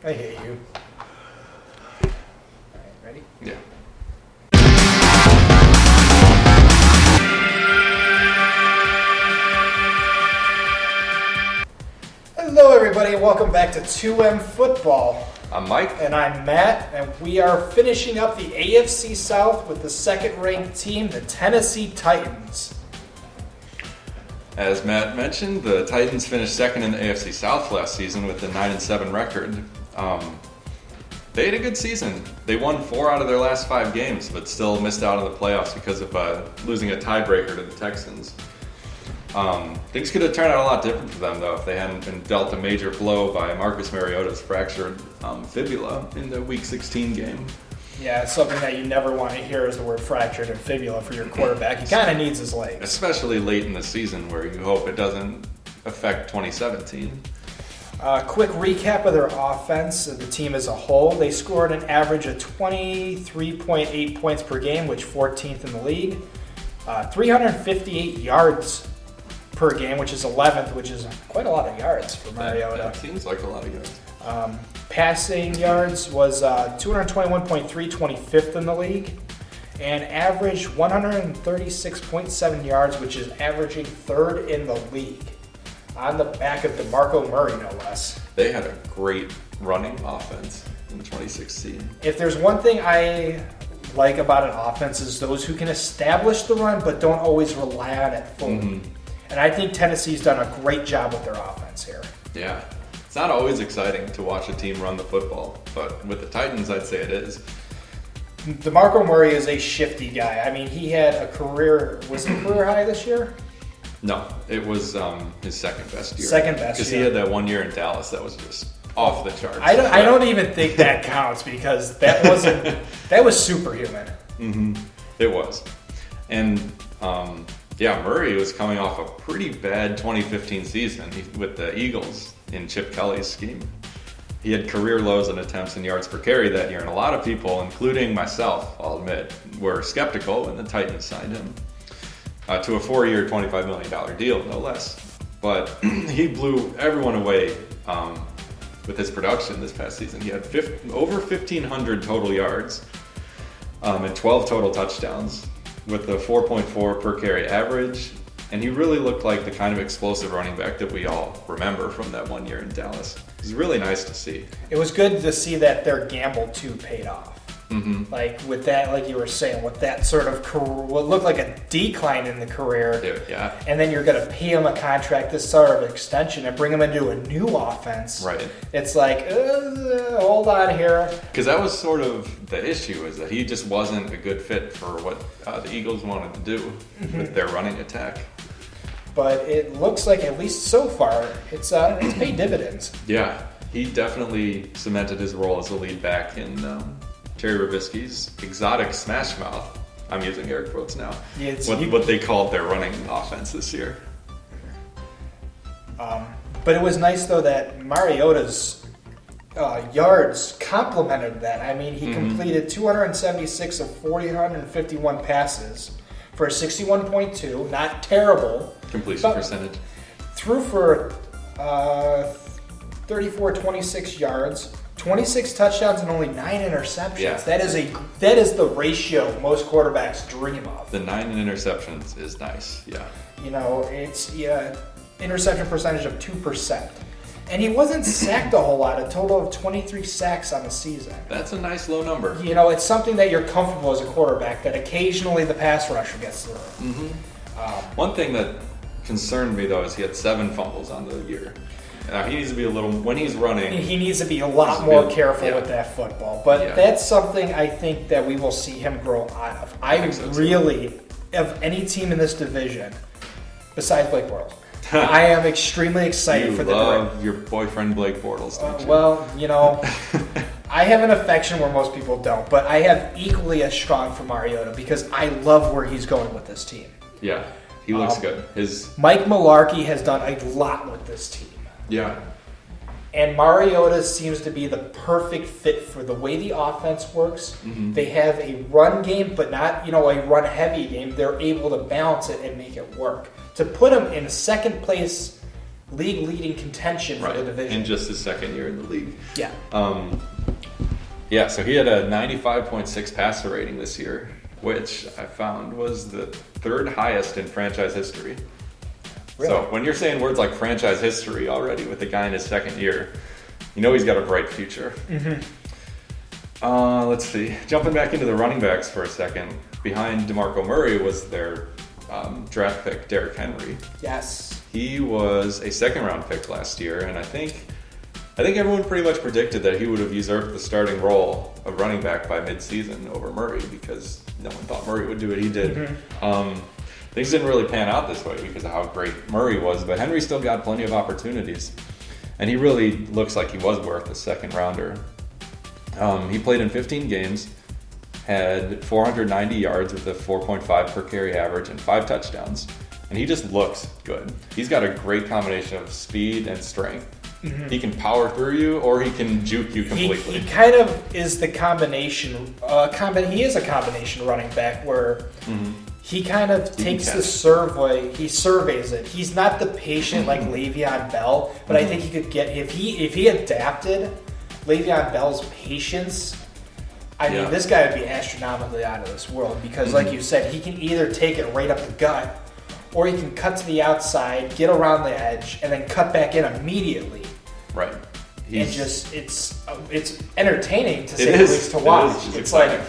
I hate you. All right, ready? Yeah. Hello, everybody, and welcome back to 2M Football. I'm Mike. And I'm Matt, and we are finishing up the AFC South with the second-ranked team, the Tennessee Titans. As Matt mentioned, the Titans finished second in the AFC South last season with a 9-7 record. They had a good season. They won 4 out of their last 5 games, but still missed out on the playoffs because of losing a tiebreaker to the Texans. Things could have turned out a lot different for them, though, if they hadn't been dealt a major blow by Marcus Mariota's fractured fibula in the Week 16 game. Yeah, it's something that you never want to hear is the word fractured and fibula for your quarterback. He kind of needs his legs. Especially late in the season where you hope it doesn't affect 2017. Quick recap of their offense, the team as a whole. They scored an average of 23.8 points per game, which 14th in the league. 358 yards per game, which is 11th, which is quite a lot of yards for Mariota. That seems like a lot of yards. Passing yards was 221.3, 25th in the league, and averaged 136.7 yards, which is averaging 3rd in the league, on the back of DeMarco Murray, no less. They had a great running offense in 2016. If there's one thing I like about an offense is those who can establish the run but don't always rely on it fully. Mm-hmm. And I think Tennessee's done a great job with their offense here. Yeah. It's not always exciting to watch a team run the football, but with the Titans, I'd say it is. DeMarco Murray is a shifty guy. I mean, he had a career high this year? No, it was his second best year. Second best year. Because he had that 1 year in Dallas that was just off the charts. I don't even think that counts because that was superhuman. Mm-hmm. It was. And Murray was coming off a pretty bad 2015 season with the Eagles in Chip Kelly's scheme. He had career lows in attempts and yards per carry that year, and a lot of people, including myself, I'll admit, were skeptical when the Titans signed him to a 4-year, $25 million deal, no less. But he blew everyone away with his production this past season. He had over 1,500 total yards and 12 total touchdowns with a 4.4 per carry average. And he really looked like the kind of explosive running back that we all remember from that 1 year in Dallas. It was really nice to see. It was good to see that their gamble, too, paid off. Mm-hmm. Like, with that, like you were saying, with that sort of what looked like a decline in the career. Yeah. And then you're going to pay him a contract, this sort of extension, and bring him into a new offense. Right. It's like, hold on here. Because that was sort of the issue, is that he just wasn't a good fit for what the Eagles wanted to do with their running attack. But it looks like, at least so far, it's paid dividends. Yeah, he definitely cemented his role as a lead back in Terry Robisky's exotic smash mouth. I'm using air quotes now. Yeah, what they called their running offense this year. But it was nice, though, that Mariota's yards complemented that. I mean, he completed 276 of 451 passes for a 61.2, not terrible. Completion percentage. Threw for 26 yards, 26 touchdowns, and only 9 interceptions. Yeah. That is the ratio most quarterbacks dream of. The 9 interceptions is nice. Yeah. You know, it's interception percentage of 2%. And he wasn't sacked a whole lot, a total of 23 sacks on the season. That's a nice low number. You know, it's something that you're comfortable as a quarterback, that occasionally the pass rusher gets through. Mm-hmm. One thing that concerned me, though, is he had 7 fumbles on the year. He needs to be when he's running. He needs to be a lot more careful with that football. But that's something I think that we will see him grow out of. I really, of any team in this division, besides Blake Bortles, I am extremely excited for the You love your boyfriend Blake Bortles, don't you? Well, you know, I have an affection where most people don't, but I have equally as strong for Mariota because I love where he's going with this team. Yeah, he looks good. Mike Mularkey has done a lot with this team. Yeah. And Mariota seems to be the perfect fit for the way the offense works. Mm-hmm. They have a run game, but not, a run-heavy game. They're able to balance it and make it work. To put him in second place league-leading contention for the division. In just his second year in the league. Yeah. So he had a 95.6 passer rating this year, which I found was the third highest in franchise history. Really? So when you're saying words like franchise history already with a guy in his second year, you know he's got a bright future. Mm-hmm. Let's see. Jumping back into the running backs for a second, behind DeMarco Murray was their draft pick, Derrick Henry. Yes. He was a second-round pick last year, and I think everyone pretty much predicted that he would have usurped the starting role of running back by mid-season over Murray because no one thought Murray would do what he did. Mm-hmm. Things didn't really pan out this way because of how great Murray was, but Henry still got plenty of opportunities, and he really looks like he was worth a second-rounder. He played in 15 games, had 490 yards with a 4.5 per carry average and 5 touchdowns, and he just looks good. He's got a great combination of speed and strength. Mm-hmm. He can power through you, or he can juke you completely. He kind of is the combination. He is a combination running back where he kind of takes the survey. He surveys it. He's not the patient like Le'Veon Bell, but I think he could get if he adapted Le'Veon Bell's patience. I mean, this guy would be astronomically out of this world because, like you said, he can either take it right up the gut, or he can cut to the outside, get around the edge, and then cut back in immediately. Right. And just it's entertaining to say the least to watch. It's like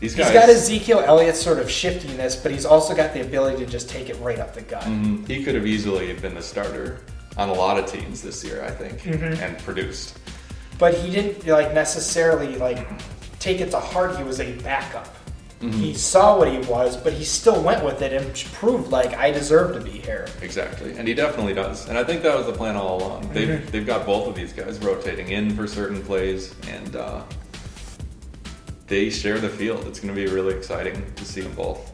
he's got Ezekiel Elliott's sort of shiftiness, but he's also got the ability to just take it right up the gut. He could have easily been the starter on a lot of teams this year, I think, and produced. But he didn't necessarily take it to heart. He was a backup. He saw what he was, but he still went with it and proved I deserve to be here. Exactly, and he definitely does. And I think that was the plan all along. They've got both of these guys rotating in for certain plays, and they share the field. It's going to be really exciting to see them both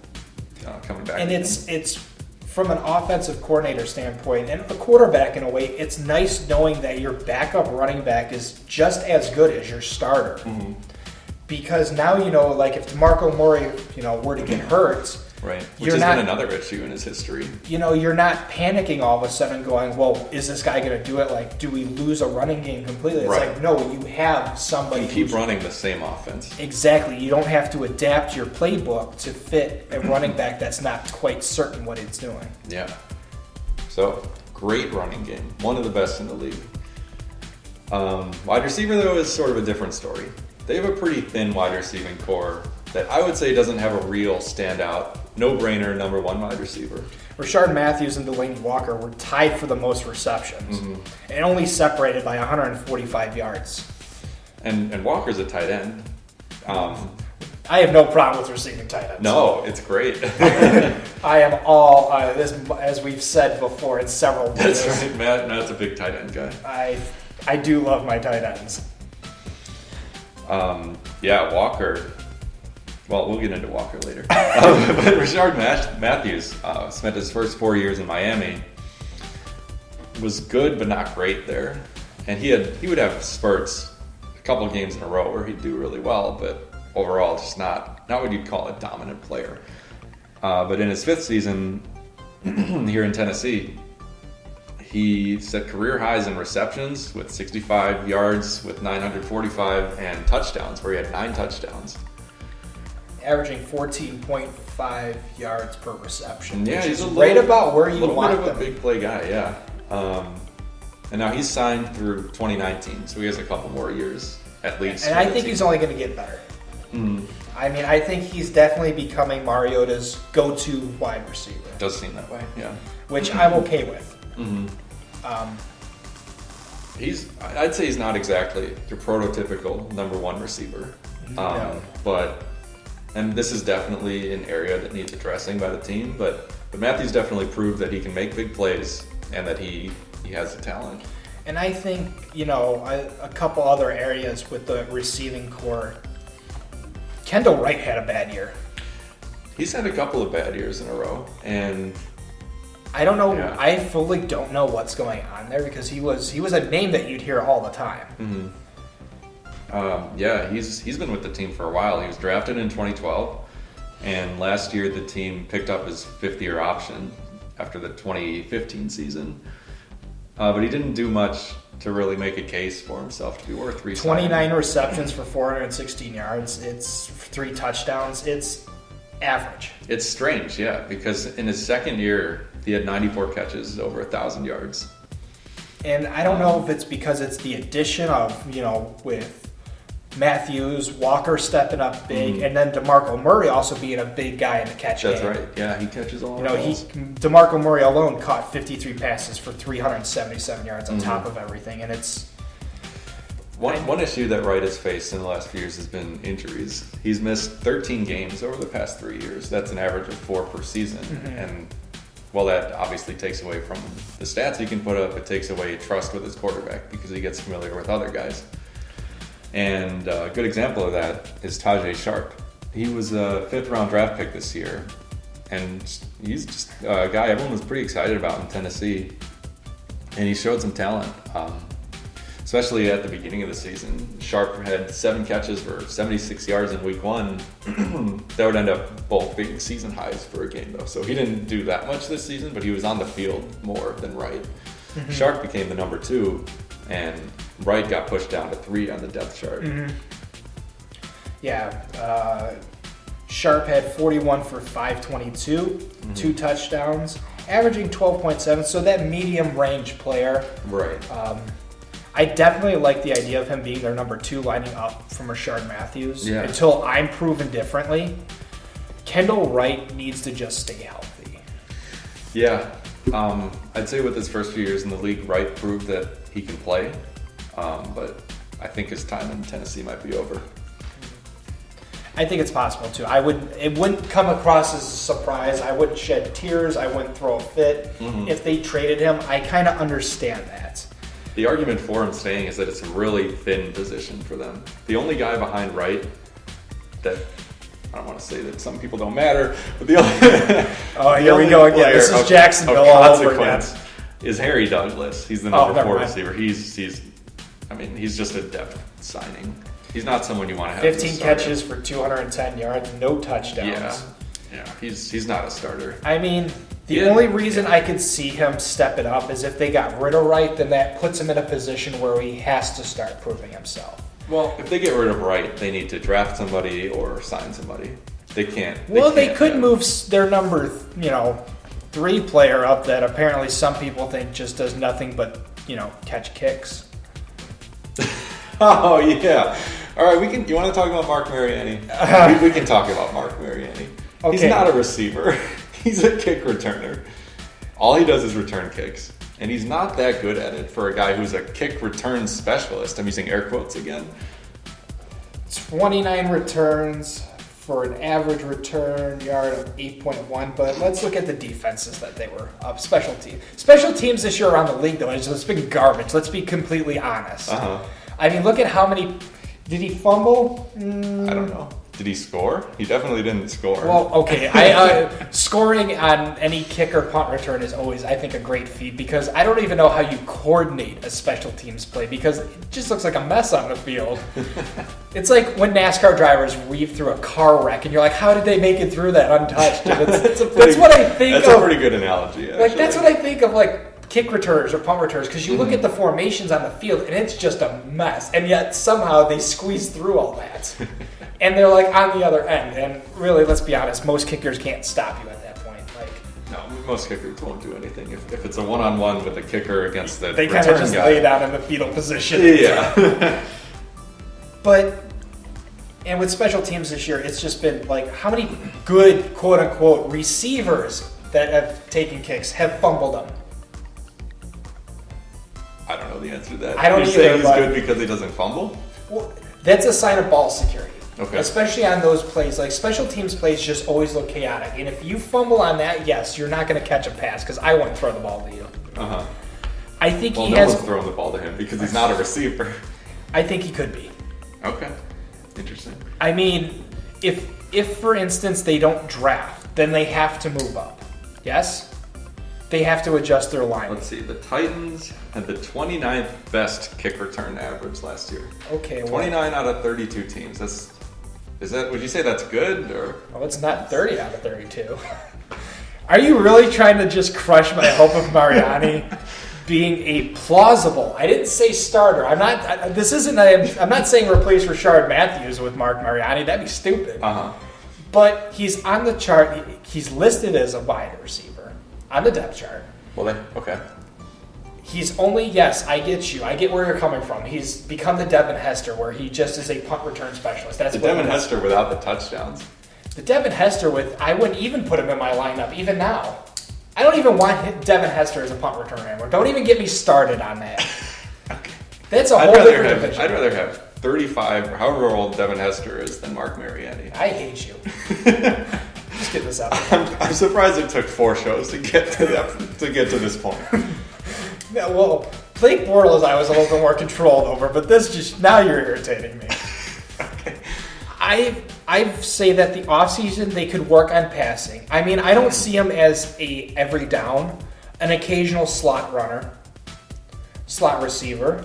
coming back. And it's from an offensive coordinator standpoint and a quarterback in a way, it's nice knowing that your backup running back is just as good as your starter. Because now if DeMarco Murray, were to get hurt, right, which has been another issue in his history. You're not panicking all of a sudden, going, "Well, is this guy going to do it? Do we lose a running game completely?" It's no, you have somebody. You keep running the same offense. Exactly. You don't have to adapt your playbook to fit a running back that's not quite certain what it's doing. Yeah. So great running game, one of the best in the league. Wide receiver though is sort of a different story. They have a pretty thin wide receiving core that I would say doesn't have a real standout, no-brainer number one wide receiver. Rashard Matthews and Delaney Walker were tied for the most receptions and only separated by 145 yards. And Walker's a tight end. I have no problem with receiving tight ends. No, it's great. I am all, as we've said before in several videos. That's right, Matt's a big tight end guy. I do love my tight ends. Walker. Well, we'll get into Walker later. But Rashard Matthews spent his first 4 years in Miami. Was good, but not great there. And he would have spurts, a couple of games in a row where he'd do really well, but overall just not what you'd call a dominant player. But in his fifth season here in Tennessee, he set career highs in receptions with 65 yards with 945 and touchdowns, where he had 9 touchdowns. Averaging 14.5 yards per reception. Yeah, he's right about where you want them. A big play guy, yeah. And now he's signed through 2019, so he has a couple more years at least. And I think he's only going to get better. I mean, I think he's definitely becoming Mariota's go-to wide receiver. It does seem that way, yeah. Which I'm okay with. I'd say he's not exactly your prototypical number one receiver. No. And this is definitely an area that needs addressing by the team, but Matthews definitely proved that he can make big plays and that he has the talent. And I think, a couple other areas with the receiving core. Kendall Wright had a bad year. He's had a couple of bad years in a row, and I don't know. Yeah. I fully don't know what's going on there because he was a name that you'd hear all the time. He's been with the team for a while. He was drafted in 2012, and last year the team picked up his fifth-year option after the 2015 season. but he didn't do much to really make a case for himself to be worth re-signing. 29 receptions for 416 yards. It's 3 touchdowns. It's average. It's strange, yeah, because in his second year, he had 94 catches, over 1,000 yards. And I don't know if it's because it's the addition of, with Matthews, Walker stepping up big, and then DeMarco Murray also being a big guy in the catch game. That's right. Yeah, he catches a lot of balls. DeMarco Murray alone caught 53 passes for 377 yards on top of everything, and it's... One issue that Wright has faced in the last few years has been injuries. He's missed 13 games over the past 3 years. That's an average of 4 per season, and while that obviously takes away from the stats he can put up, it takes away trust with his quarterback because he gets familiar with other guys. And a good example of that is Sharpe. He was a 5th-round draft pick this year, and he's just a guy everyone was pretty excited about in Tennessee. And he showed some talent, especially at the beginning of the season. Sharpe had 7 catches for 76 yards in week 1. That would end up both being season highs for a game, though. So he didn't do that much this season, but he was on the field more than Wright. Sharpe became the number 2, and Wright got pushed down to 3 on the depth chart. Yeah, Sharpe had 41 for 522, 2 touchdowns, averaging 12.7, so that medium range player. Right. I definitely like the idea of him being their number 2, lining up from Rashard Matthews. Yeah. Until I'm proven differently, Kendall Wright needs to just stay healthy. Yeah. I'd say with his first few years in the league, Wright proved that he can play, but I think his time in Tennessee might be over. I think it's possible too. It wouldn't come across as a surprise. I wouldn't shed tears. I wouldn't throw a fit if they traded him. I kind of understand that. The argument for him staying is that it's a really thin position for them. The only guy behind Wright that, I don't want to say that some people don't matter, but the only here we go again. This is Jacksonville all over again. Is Harry Douglas. He's the number 4 receiver. He's just a depth signing. He's not someone you want to have. 15 catches for 210 yards, no touchdowns. Yeah. He's not a starter. I mean, the only reason I could see him step it up is if they got rid of Wright, then that puts him in a position where he has to start proving himself. Well, if they get rid of Wright, they need to draft somebody or sign somebody. They can't. They could move their number, 3 player up that apparently some people think just does nothing but, catch kicks. Oh yeah. All right, you want to talk about Mark Mariani? We can talk about Mark Mariani. Okay. He's not a receiver. He's a kick returner. All he does is return kicks. And he's not that good at it for a guy who's a kick return specialist. I'm using air quotes again. 29 returns for an average return yard of 8.1. But let's look at the defenses that they were up. Special teams this year around the league, though, it's been garbage. Let's be completely honest. I mean, look at how many... Did he fumble? I don't know. Did he score? He definitely didn't score. Well, okay. Scoring on any kick or punt return is always, I think, a great feat because I don't even know how you coordinate a special teams play because it just looks like a mess on the field. It's like when NASCAR drivers weave through a car wreck and you're like, how did they make it through that untouched? That's what I think of. That's a pretty good analogy, actually. Like, that's what I think of, kick returners or punt returners because you look at the formations on the field and it's just a mess, and yet somehow they squeeze through all that. And they're on the other end. And really, let's be honest, most kickers can't stop you at that point. No, most kickers won't do anything. If it's a one-on-one with a kicker against the they kind of just lay down in the fetal position. Yeah. And with special teams this year, it's just been how many good quote-unquote receivers that have taken kicks have fumbled them? I don't know the answer to that. I don't You're either. Saying he's good because he doesn't fumble? Well, that's a sign of ball security. Okay. Especially on those plays. Special teams plays just always look chaotic. And if you fumble on that, yes, you're not going to catch a pass because I wouldn't throw the ball to you. I think he has... no one's throwing the ball to him because he's not a receiver. I think he could be. Okay. Interesting. I mean, if for instance, they don't draft, then they have to move up. Yes? They have to adjust their line. Let's see. The Titans had the 29th best kick return average last year. Okay. 29 out of 32 teams. Would you say that's good or? Well, it's not 30 out of 32. Are you really trying to just crush my hope of Mariani? being a plausible. I didn't say starter. I'm not. I'm not saying replace Rashard Matthews with Mark Mariani. That'd be stupid. But he's on the chart. He's listed as a wide receiver on the depth chart. Well, okay. He's only, yes, I get you. I get where you're coming from. He's become the Devin Hester, where he just is a punt return specialist. That's the Devin Hester without the touchdowns. The Devin Hester I wouldn't even put him in my lineup, even now. I don't even want Devin Hester as a punt returner anymore. Don't even get me started on that. Okay. That's a whole different division. I'd rather have 35, however old Devin Hester is, than Mark Mariani. I hate you. Just get this out. I'm surprised it took 4 shows to get to this point. Yeah, well, Blake Bortles I was a little bit more controlled over, but now you're irritating me. Okay. I say that the offseason they could work on passing. I mean, I don't see him as a every down, an occasional slot runner, slot receiver,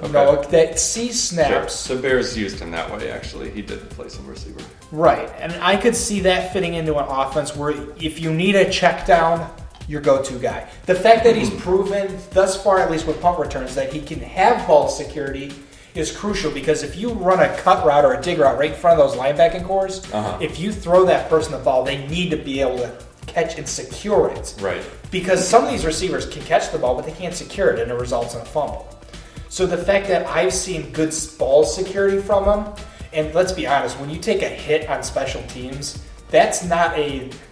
that sees snaps. Sure. The Bears used him that way, actually. He did play some receiver. Right, and I could see that fitting into an offense where if you need a check down, your go-to guy. The fact that he's proven thus far, at least with punt returns, that he can have ball security is crucial, because if you run a cut route or a dig route right in front of those linebacking cores, if you throw that person the ball, they need to be able to catch and secure it. Right. Because some of these receivers can catch the ball, but they can't secure it, and it results in a fumble. So the fact that I've seen good ball security from him, and let's be honest, when you take a hit on special teams, that's not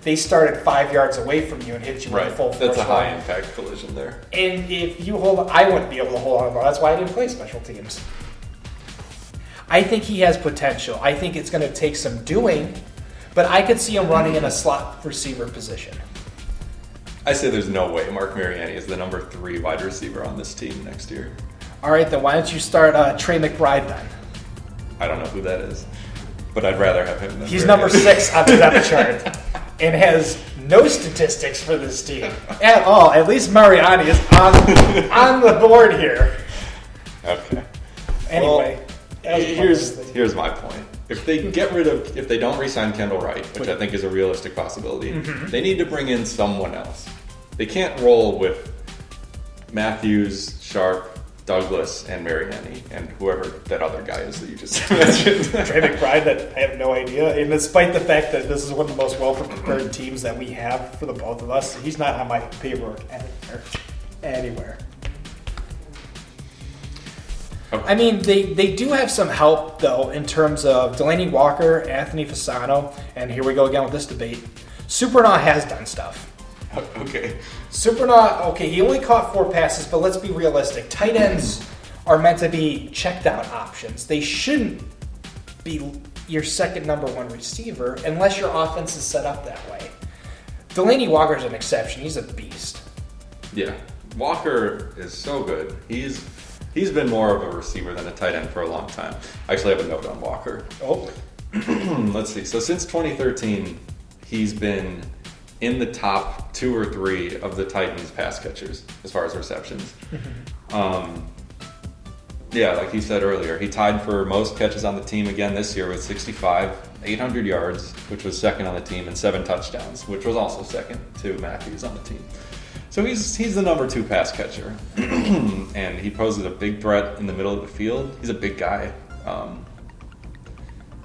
they started 5 yards away from you and hit you with a full force. That's a high impact collision there. And if you I wouldn't be able to hold on to the ball. That's why I didn't play special teams. I think he has potential. I think it's going to take some doing, but I could see him running in a slot receiver position. I say there's no way Mark Mariani is the number 3 wide receiver on this team next year. All right, then why don't you start Trey McBride then? I don't know who that is, but I'd rather have him than He's number 6 on the depth chart and has no statistics for this team at all. At least Mariani is on the board here. Okay. Anyway, well, here's my point. If they don't re-sign Kendall Wright, which I think is a realistic possibility, they need to bring in someone else. They can't roll with Matthews, Sharpe, Douglas, and Mariani, and whoever that other guy is that you just mentioned. Trey McBride, that I have no idea. And despite the fact that this is one of the most well-prepared teams that we have for the both of us, he's not on my paperwork anywhere. Okay. I mean, they do have some help, though, in terms of Delaney Walker, Anthony Fasano, and here we go again with this debate. Supernaw has done stuff. Okay. Supernaw, he only caught 4 passes, but let's be realistic. Tight ends are meant to be check down options. They shouldn't be your second number 1 receiver unless your offense is set up that way. Delaney Walker's an exception. He's a beast. Yeah. Walker is so good. He's been more of a receiver than a tight end for a long time. I actually have a note on Walker. Oh. Let's see. So since 2013, he's been in the top 2 or 3 of the Titans pass catchers as far as receptions. Like he said earlier, he tied for most catches on the team again this year with 65, 800 yards, which was second on the team, and 7 touchdowns, which was also second to Matthews on the team. So he's the number 2 pass catcher, and he poses a big threat in the middle of the field. He's a big guy,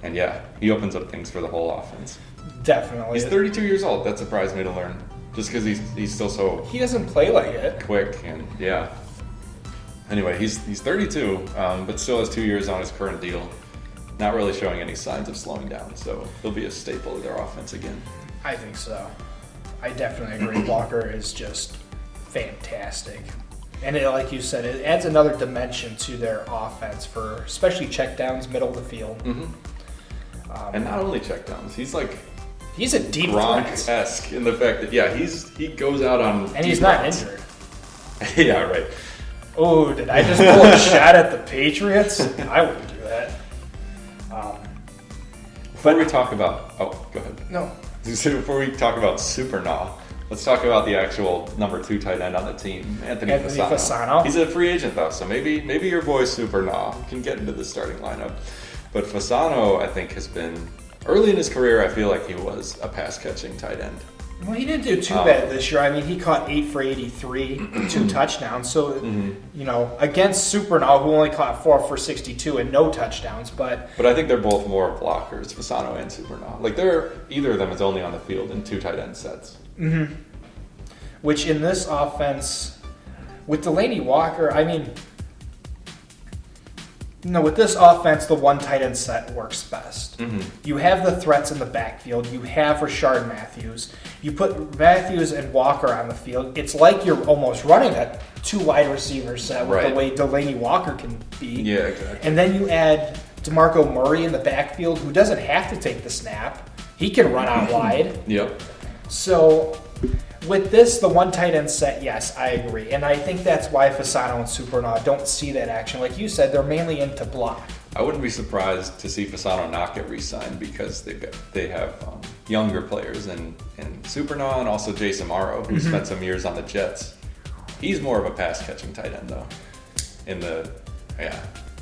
and he opens up things for the whole offense. Definitely. He's 32 years old. That surprised me to learn. Just because he's still so... He doesn't play like it. Quick, and Anyway, he's 32, but still has 2 years on his current deal. Not really showing any signs of slowing down, so he'll be a staple of their offense again. I think so. I definitely agree. Walker is just fantastic. And like you said, it adds another dimension to their offense for especially checkdowns, middle of the field. And not only checkdowns, he's a deep Gronk-esque in the fact that he goes out on and he's not injured. Yeah, right. Oh, did I just pull a shot at the Patriots? I wouldn't do that. Before we talk about go ahead. No. So before we talk about Supernaw, let's talk about the actual number 2 tight end on the team, Anthony Fasano. He's a free agent though, so maybe your boy Supernaw can get into the starting lineup. But Fasano, I think, has been early in his career. I feel like he was a pass catching tight end. Well, he didn't do too bad this year. I mean, he caught 8 for 83, 2 touchdowns. So, against Supernaw, who only caught 4 for 62 and no touchdowns. But I think they're both more blockers, Fasano and Supernaw. Like, either of them is only on the field in 2 tight end sets. Mm-hmm. Which in this offense, with Delaney Walker, I mean, with this offense, the 1 tight end set works best. Mm-hmm. You have the threats in the backfield. You have Rashard Matthews. You put Matthews and Walker on the field. It's like you're almost running a 2 wide receiver set with the way Delaney Walker can be. Yeah, exactly. And then you add DeMarco Murray in the backfield, who doesn't have to take the snap. He can run out wide. Yep. So with this, the 1 tight end set, yes, I agree. And I think that's why Fasano and Supernaw don't see that action. Like you said, they're mainly into block. I wouldn't be surprised to see Fasano not get re-signed because they have younger players in Supernaw and also Jason Morrow, who spent some years on the Jets. He's more of a pass-catching tight end, though.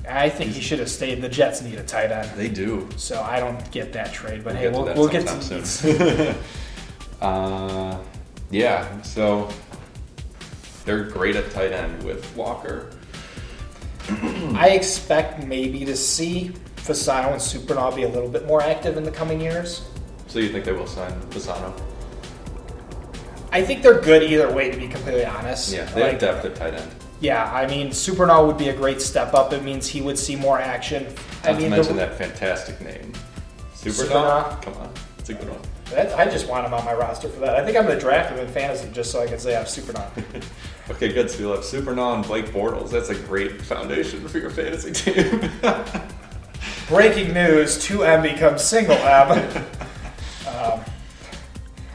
I think he should have stayed. The Jets need a tight end. They do. So I don't get that trade. But we'll get to that soon. Yeah, so they're great at tight end with Walker. I expect maybe to see Fasano and Supernaw be a little bit more active in the coming years. So you think they will sign Fasano? I think they're good either way, to be completely honest. Yeah, they have depth at tight end. Yeah, I mean, Supernaw would be a great step up. It means he would see more action. Not to mention that fantastic name. Supernaw? Come on, it's a good one. I just want him on my roster for that. I think I'm going to draft him in fantasy just so I can say I have Supernaw. Okay, good. So you'll have Supernaw and Blake Bortles. That's a great foundation for your fantasy team. Breaking news, 2M becomes single M.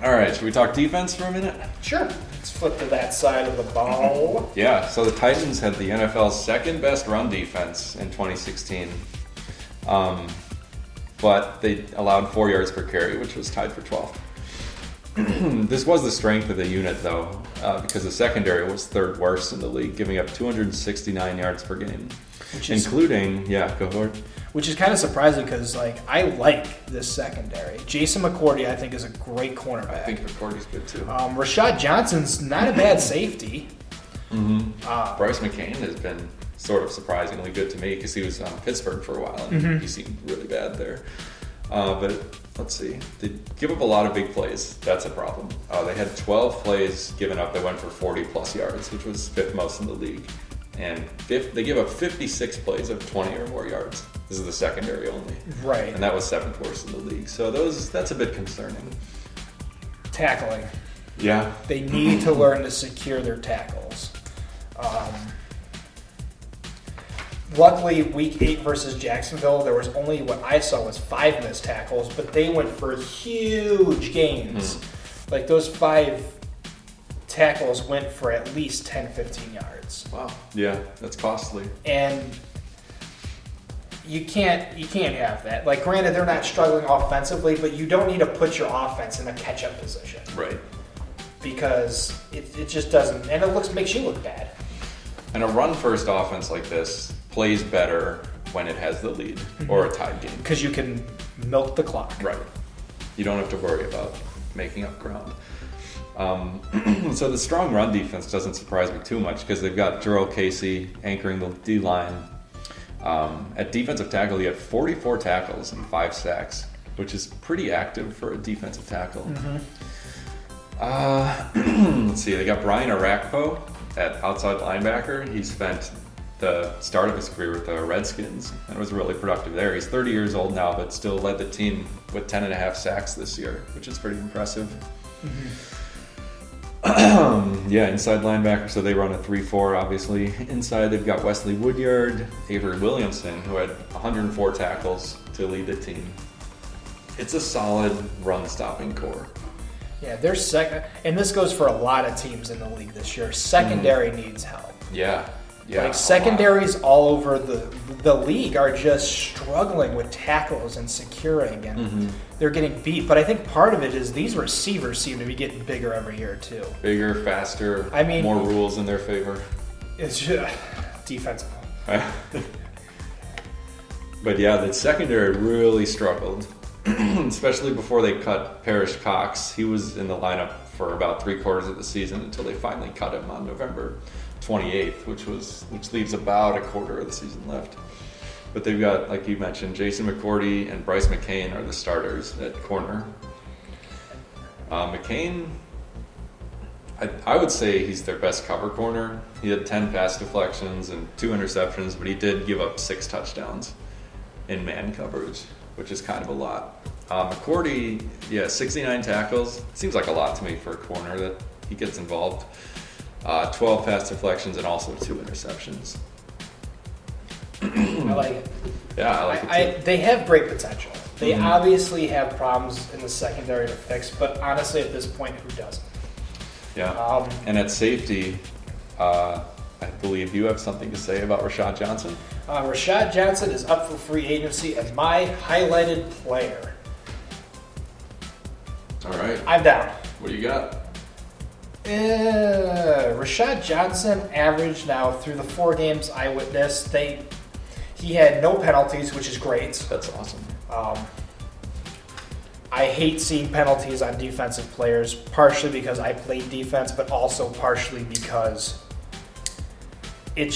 All right, should we talk defense for a minute? Sure. Let's flip to that side of the ball. Yeah, so the Titans had the NFL's second best run defense in 2016. But they allowed 4 yards per carry, which was tied for 12th. This was the strength of the unit, though, because the secondary was 3rd worst in the league, giving up 269 yards per game, go forward. Which is kind of surprising because, I like this secondary. Jason McCourty, I think, is a great cornerback. I think McCourty's good, too. Rashad Johnson's not a bad safety. Mm-hmm. Bryce McCain has been sort of surprisingly good to me because he was on Pittsburgh for a while and he seemed really bad there. But let's see. They give up a lot of big plays. That's a problem. They had 12 plays given up that went for 40-plus yards, which was 5th most in the league. And they give up 56 plays of 20 or more yards. This is the secondary only. Right. And that was 7th worst in the league. So that's a bit concerning. Tackling. Yeah. They need to learn to secure their tackles. Luckily, week 8 versus Jacksonville, there was only what I saw was 5 missed tackles, but they went for huge gains. Those 5 tackles went for at least 10, 15 yards. Wow. Yeah, that's costly. And you can't have that. Granted, they're not struggling offensively, but you don't need to put your offense in a catch-up position. Right. Because it just doesn't, and it makes you look bad. And a run-first offense like this plays better when it has the lead or a tied game. Because you can milk the clock. Right. You don't have to worry about making up ground. So the strong run defense doesn't surprise me too much because they've got Jarrell Casey anchoring the D-line. At defensive tackle, he had 44 tackles and 5 sacks, which is pretty active for a defensive tackle. Let's see. They got Brian Arakpo at outside linebacker. He spent the start of his career with the Redskins and was really productive there. He's 30 years old now, but still led the team with 10.5 sacks this year, which is pretty impressive. Inside linebacker, so they run a 3-4, obviously. Inside, they've got Wesley Woodyard, Avery Williamson, who had 104 tackles to lead the team. It's a solid run-stopping core. Yeah, they're second, and this goes for a lot of teams in the league this year. Secondary needs help. Yeah. Secondaries all over the league are just struggling with tackles and securing, and they're getting beat. But I think part of it is these receivers seem to be getting bigger every year too. Bigger, faster. More rules in their favor. It's just defensive. But yeah, the secondary really struggled especially before they cut Parrish Cox. He was in the lineup for about 3/4 of the season until they finally cut him on November 28th, which leaves about a quarter of the season left. But they've got, like you mentioned, Jason McCourty and Bryce McCain are the starters at corner. McCain, I would say he's their best cover corner. He had 10 pass deflections and 2 interceptions, but he did give up 6 touchdowns in man coverage, which is kind of a lot. McCourty, 69 tackles. Seems like a lot to me for a corner that he gets involved. 12 pass deflections and also 2 interceptions. I like it. Yeah, I like it too. They have great potential. They obviously have problems in the secondary to fix, but honestly, at this point, who doesn't? Yeah. And at safety, I believe you have something to say about Rashad Johnson. Rashad Johnson is up for free agency and my highlighted player. All right. I'm down. What do you got? Rashad Johnson averaged now through the 4 games I witnessed. He had no penalties, which is great. That's awesome. I hate seeing penalties on defensive players, partially because I played defense, but also partially because it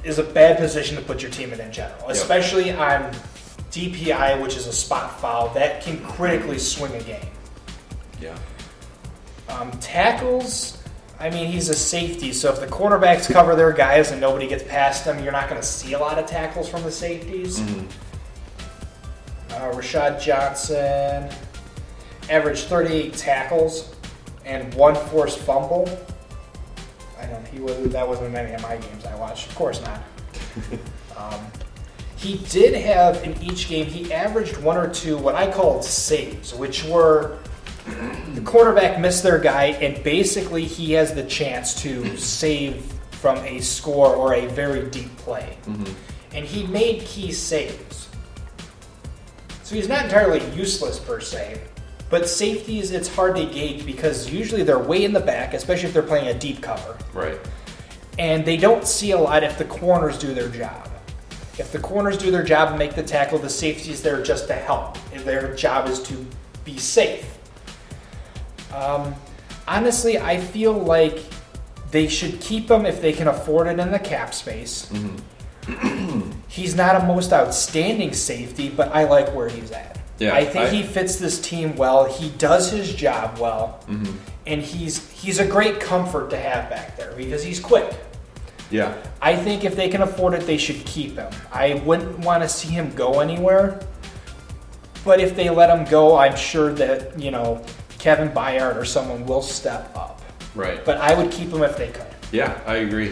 is a bad position to put your team in general, especially on DPI, which is a spot foul that can critically swing a game. Yeah. Tackles, I mean, he's a safety, so if the quarterbacks cover their guys and nobody gets past them, you're not going to see a lot of tackles from the safeties. Rashad Johnson averaged 38 tackles and 1 forced fumble. That wasn't in any of my games I watched. Of course not. He did have, in each game, he averaged 1 or 2 what I called saves, which were the quarterback missed their guy, and basically he has the chance to save from a score or a very deep play. And he made key saves. So he's not entirely useless per se, but safeties, it's hard to gauge because usually they're way in the back, especially if they're playing a deep cover. Right. And they don't see a lot if the corners do their job. If the corners do their job and make the tackle, the safety's there just to help. Their job is to be safe. Honestly, I feel like they should keep him if they can afford it in the cap space. He's not a most outstanding safety, but I like where he's at. Yeah, I think he fits this team well. He does his job well, and he's a great comfort to have back there because he's quick. Yeah. I think if they can afford it, they should keep him. I wouldn't want to see him go anywhere, but if they let him go, I'm sure that, Kevin Byard or someone will step up. Right. But I would keep him if they could. Yeah, I agree.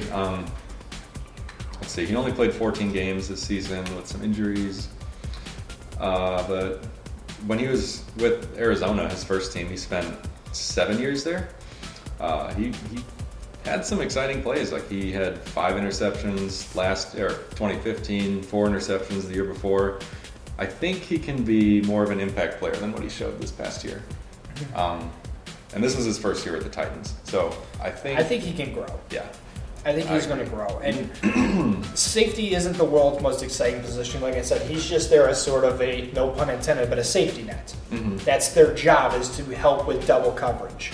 Let's see, he only played 14 games this season with some injuries. But when he was with Arizona, his first team, he spent 7 years there. He had some exciting plays. Like he had 5 interceptions 2015, 4 interceptions the year before. I think he can be more of an impact player than what he showed this past year. And this was his first year at the Titans. So I think he can grow. Yeah. I think he's going to grow. And safety isn't the world's most exciting position. Like I said, he's just there as sort of a, no pun intended, but a safety net. That's their job, is to help with double coverage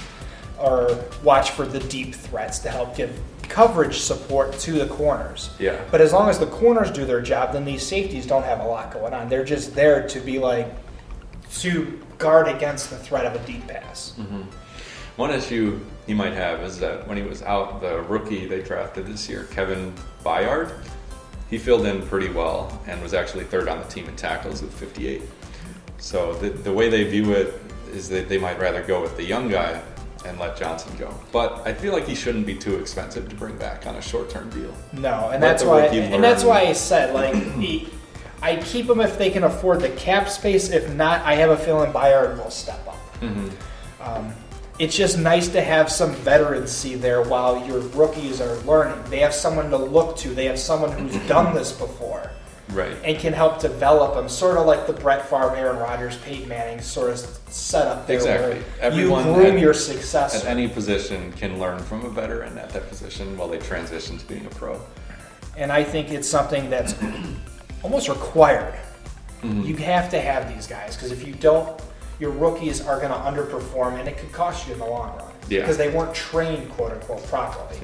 or watch for the deep threats to help give coverage support to the corners. Yeah. But as long as the corners do their job, then these safeties don't have a lot going on. They're just there to be to guard against the threat of a deep pass. One issue he might have is that when he was out, the rookie they drafted this year, Kevin Byard, he filled in pretty well and was actually 3rd on the team in tackles with 58. So the way they view it is that they might rather go with the young guy and let Johnson go. But I feel like he shouldn't be too expensive to bring back on a short-term deal. No, and that's why I said, I keep him if they can afford the cap space. If not, I have a feeling Byard will step up. It's just nice to have some veterancy there while your rookies are learning. They have someone to look to. They have someone who's done this before. Right. And can help develop them, sort of like the Brett Favre, Aaron Rodgers, Peyton Manning sort of setup there. Exactly. Where Everyone you groom your successor. At any position can learn from a veteran at that position while they transition to being a pro. And I think it's something that's almost required. You have to have these guys because if you don't, your rookies are going to underperform and it could cost you in the long run because they weren't trained, quote unquote, properly.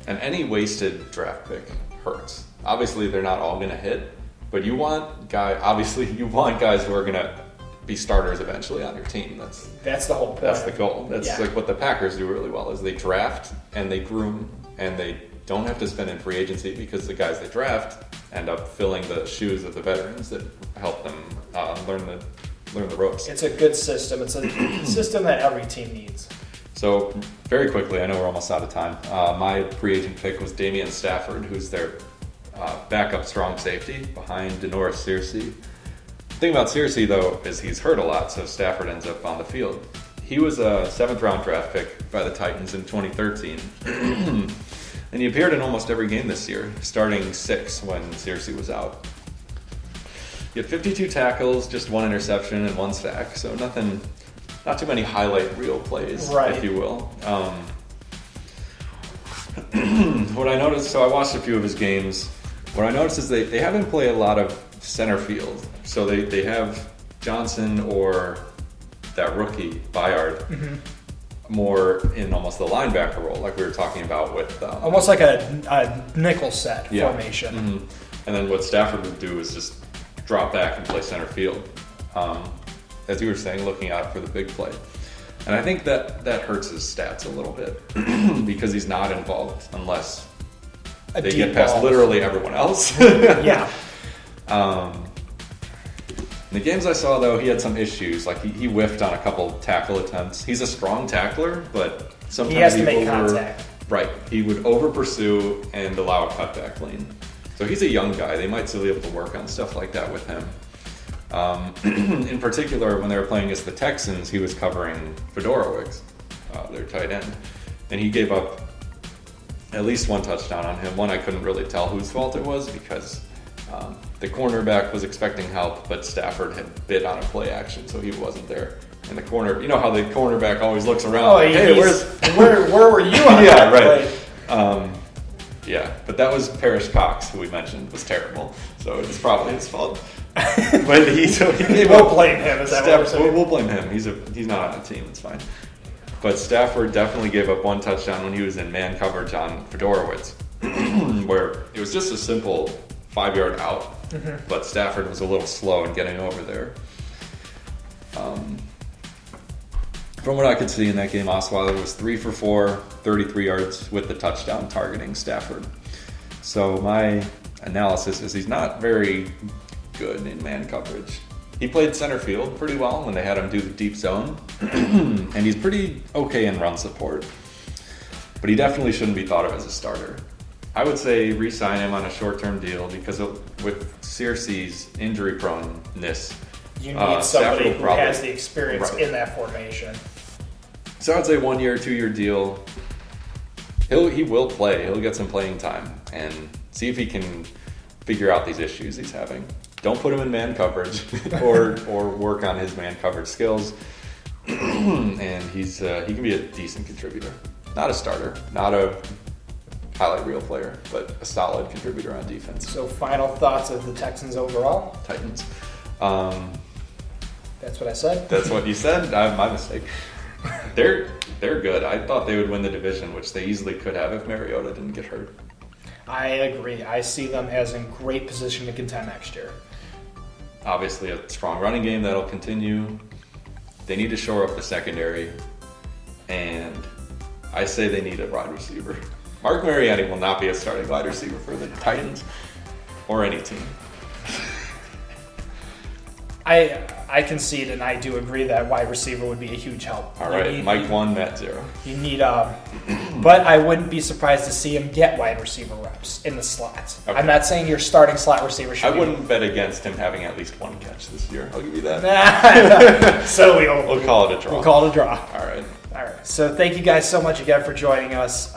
And any wasted draft pick hurts. Obviously, they're not all going to hit, but you want guys who are going to be starters eventually on your team. That's the whole point. That's the goal. That's like what the Packers do really well is they draft and they groom and they don't have to spend in free agency because the guys they draft end up filling the shoes of the veterans that help them learn the ropes. It's a good system. It's a system that every team needs. So very quickly, I know we're almost out of time. My free agent pick was Damian Stafford, who's their backup strong safety behind Denoris Searcy. The thing about Searcy, though, is he's hurt a lot, so Stafford ends up on the field. He was a 7th-round draft pick by the Titans in 2013. And he appeared in almost every game this year, starting 6 when Searcy was out. He had 52 tackles, just 1 interception and 1 sack, so not too many highlight reel plays, if you will. What I noticed, so I watched a few of his games. What I noticed is they have him play a lot of center field. So they have Johnson or that rookie, Bayard, more in almost the linebacker role, like we were talking about with... almost like a nickel set formation. And then what Stafford would do is just drop back and play center field. As you were saying, looking out for the big play. And I think that hurts his stats a little bit because he's not involved unless they get past literally everyone else. The games I saw, though, he had some issues. Like he whiffed on a couple tackle attempts. He's a strong tackler, but sometimes he has to make contact. Right. He would over pursue and allow a cutback lean. So he's a young guy. They might still be able to work on stuff like that with him. In particular, when they were playing against the Texans, he was covering Fedorowicz, their tight end, and he gave up at least 1 touchdown on him. One I couldn't really tell whose fault it was because the cornerback was expecting help, but Stafford had bid on a play action, so he wasn't there. And the corner, you know how the cornerback always looks around. Like, hey, where were you on that play? But that was Parrish Cox, who we mentioned was terrible, so it's probably his fault. But we'll blame him. Is that what we're saying? We'll blame him. He's not on the team. It's fine. But Stafford definitely gave up 1 touchdown when he was in man coverage on Fedorowicz, where it was just a simple 5-yard out. But Stafford was a little slow in getting over there. From what I could see in that game, Osweiler was 3 for 4, 33 yards with the touchdown targeting Stafford. So my analysis is he's not very good in man coverage. He played center field pretty well when they had him do the deep zone, and he's pretty okay in run support. But he definitely shouldn't be thought of as a starter. I would say re-sign him on a short-term deal because with Searcy's injury proneness, you need somebody who has the experience in that formation. So I would say 1 year, 2-year deal. He will play. He'll get some playing time and see if he can figure out these issues he's having. Don't put him in man coverage or work on his man coverage skills. And he can be a decent contributor. Not a starter, not a highlight reel player, but a solid contributor on defense. So final thoughts of the Texans overall? Titans. That's what I said? That's what you said? My mistake. They're good. I thought they would win the division, which they easily could have if Mariota didn't get hurt. I agree. I see them as in great position to contend next year. Obviously a strong running game that'll continue. They need to shore up the secondary. And I say they need a wide receiver. Mark Mariani will not be a starting wide receiver for the Titans or any team. I concede and I do agree that wide receiver would be a huge help. All right, Mike 1, Matt 0. You need but I wouldn't be surprised to see him get wide receiver reps in the slot. Okay. I'm not saying your starting slot receiver should I wouldn't bet against him having at least 1 catch this year. I'll give you that. So we'll call it a draw. We'll call it a draw. All right. So thank you guys so much again for joining us.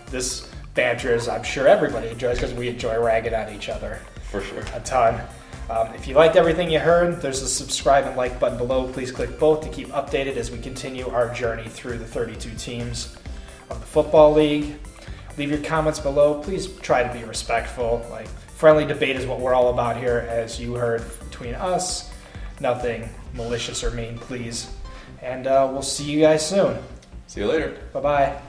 This banter is, I'm sure everybody enjoys because we enjoy ragging on each other. For sure. A ton. If you liked everything you heard, there's a subscribe and like button below. Please click both to keep updated as we continue our journey through the 32 teams of the Football League. Leave your comments below. Please try to be respectful. Friendly debate is what we're all about here, as you heard between us. Nothing malicious or mean, please. And we'll see you guys soon. See you later. Bye-bye.